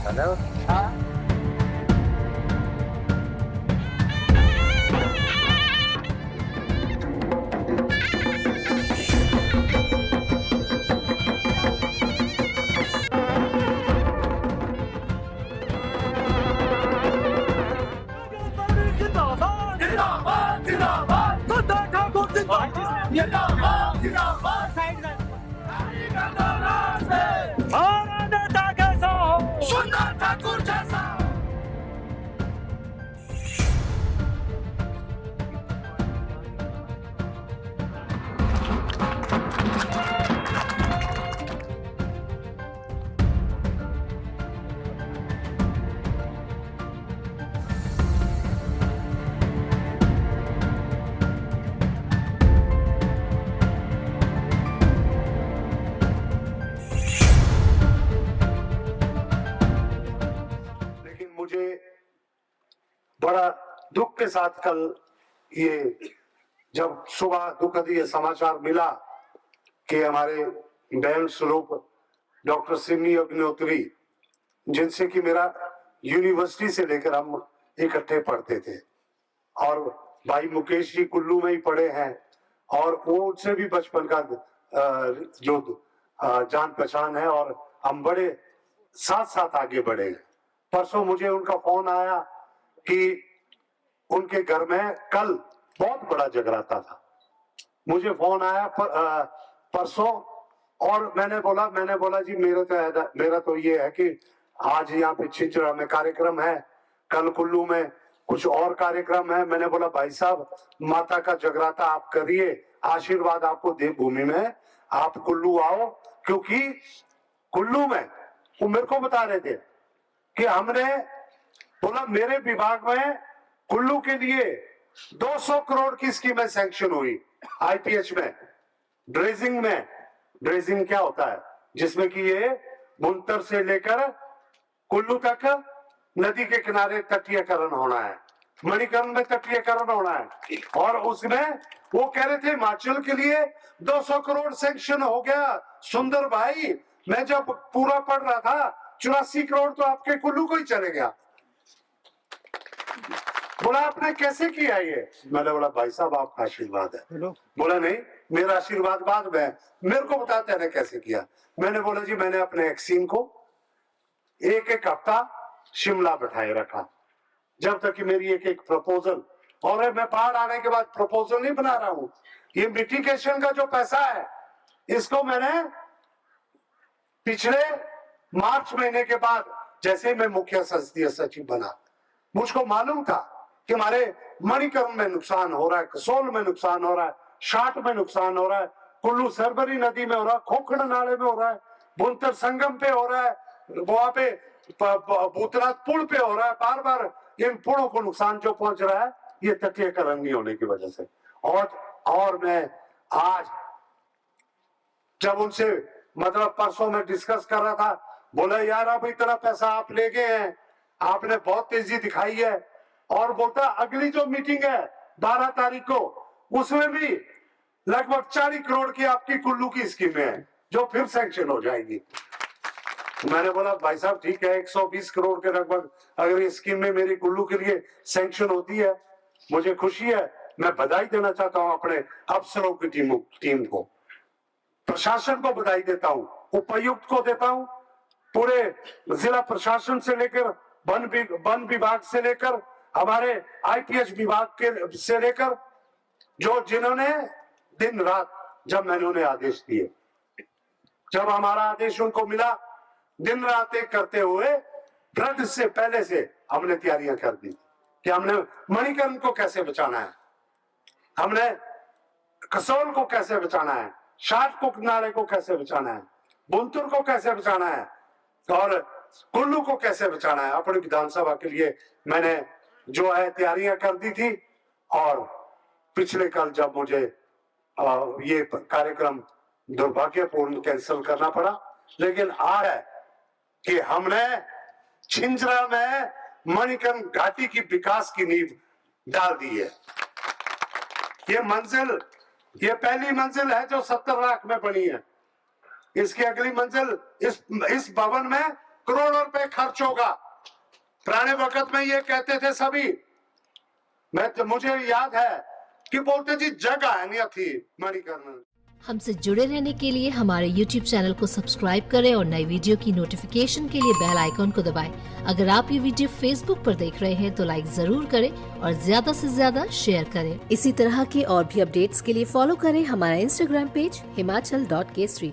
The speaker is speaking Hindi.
हेलो। हाँ जिंदाबाद जिंदाबाद जिंदाबाद खुदा ठाकुर जिंदाबाद जिंदाबाद जिंदाबाद हमारा नेता कैसा हो सुंदर ठाकुर जैसा लेकिन मुझे बड़ा दुख के साथ कल ये जब सुबह दुखद ये समाचार मिला कि हमारे बहन स्वरूप डॉक्टर सिमी अग्निहोत्री, जिनसे कि मेरा यूनिवर्सिटी से लेकर हम इकट्ठे पढ़ते थे, और भाई मुकेश जी कुल्लू में ही पढ़े हैं, और वो उनसे भी बचपन का जो जान पहचान है, और हम बड़े साथ साथ आगे बढ़े हैं। परसों मुझे उनका फोन आया कि उनके घर में कल बहुत बड़ा जगराता था। मुझे फोन आया परसों, और मैंने बोला जी मेरा तो ये है कि आज यहाँ पे छिंचरा में कार्यक्रम है, कल कुल्लू में कुछ और कार्यक्रम है। मैंने बोला भाई साहब, माता का जगराता आप करिए, आशीर्वाद आपको देवभूमि में, आप कुल्लू आओ, क्योंकि कुल्लू में वो मेरे को बता रहे थे कि हमने बोला मेरे विभाग में कुल्लू के लिए 200 करोड़ की स्कीमें सैंक्शन हुई आईपीएच में, ड्रेजिंग में। ड्रेजिंग क्या होता है? जिसमें कि ये बुनतर से लेकर कुल्लू तक नदी के किनारे तटीयकरण होना है, मणिकर्ण में तटीयकरण होना है, और उसमें वो कह रहे थे हिमाचल के लिए 200 करोड़ सैंक्शन हो गया। सुंदर भाई, मैं जब पूरा पढ़ रहा था 84 करोड़ तो आपके कुल्लू को ही चले गया। बोला आपने कैसे किया ये? मैंने बोला भाई साहब आपका आशीर्वाद है। बोला नहीं, मेरा आशीर्वाद बाद में, मेरे को बताते हैं कैसे किया। मैंने बोला जी मैंने अपने एक्सीन को एक एक हफ्ता शिमला बैठाए रखा, जब तक कि मेरी एक एक प्रपोजल, और मैं बाढ़ आने के बाद प्रपोजल नहीं बना रहा हूं, ये मिटिगेशन का जो पैसा है इसको मैंने पिछले मार्च महीने के बाद, जैसे मैं मुख्य संसदीय सचिव बना, मुझको मालूम था कि हमारे मणिकर्ण में नुकसान हो रहा है, कसोल में नुकसान हो रहा है, शाट में नुकसान हो रहा है, कुल्लू सरबरी नदी में हो रहा है, खोखड़ नाले में हो रहा है, बुनतर संगम पे हो रहा है, वहां पे भूतनाथ पुल पे हो रहा है। बार बार इन पुलों को नुकसान जो पहुंच रहा है ये तटीयकरण नहीं होने की वजह से। और मैं आज जब उनसे मतलब परसों में डिस्कस कर रहा था, बोला यार अब इतना पैसा आप ले गए हैं, आपने बहुत तेजी दिखाई है, और बोलता अगली जो मीटिंग है 12 तारीख को, उसमें भी लगभग 40 करोड़ की आपकी कुल्लू की स्कीमें हैं जो फिर सैंक्शन हो जाएगी। मैंने बोला भाई साहब ठीक है, 120 करोड़ के लगभग अगर ये स्कीम में मेरी कुल्लू के लिए सैंक्शन होती है, मुझे खुशी है। मैं बधाई देना चाहता हूं अपने अफसरों की टीम को, प्रशासन को बधाई देता हूं, उपायुक्त को देता हूं, पूरे जिला प्रशासन से लेकर वन विभाग से लेकर हमारे आईपीएच विभाग के से लेकर, जो जिन्होंने दिन रात, जब मैंने उन्हें आदेश दिए, जब हमारा आदेश उनको मिला, दिन रात एक करते हुए फ्लड से पहले से हमने तैयारियां कर दी कि हमने मणिकर्ण को कैसे बचाना है, हमने कसोल को कैसे बचाना है, शाट को नाले को कैसे बचाना है, बुनतर को कैसे बचाना है, और कुल्लू को कैसे बचाना है। अपनी विधानसभा के लिए मैंने जो है तैयारियां कर दी थी, और पिछले कल जब मुझे ये कार्यक्रम दुर्भाग्यपूर्ण कैंसिल करना पड़ा, लेकिन आज है कि हमने छिंजरा में मणिकर्ण घाटी की विकास की नींव डाल दी है। ये पहली मंजिल है जो 70 लाख में बनी है। इसकी अगली मंजिल इस भवन में करोड़ों रुपए खर्च होगा। पुराने वक्त में ये कहते थे सभी, मुझे याद है कि बोलते जी जगह नहीं थी मणिकर्ण। हमसे जुड़े रहने के लिए हमारे YouTube चैनल को सब्सक्राइब करें और नई वीडियो की नोटिफिकेशन के लिए बेल आइकॉन को दबाएं। अगर आप ये वीडियो Facebook पर देख रहे हैं तो लाइक जरूर करें और ज्यादा से ज्यादा शेयर करें। इसी तरह के और भी अपडेट्स के लिए फॉलो करें हमारा Instagram पेज himachal.kesri।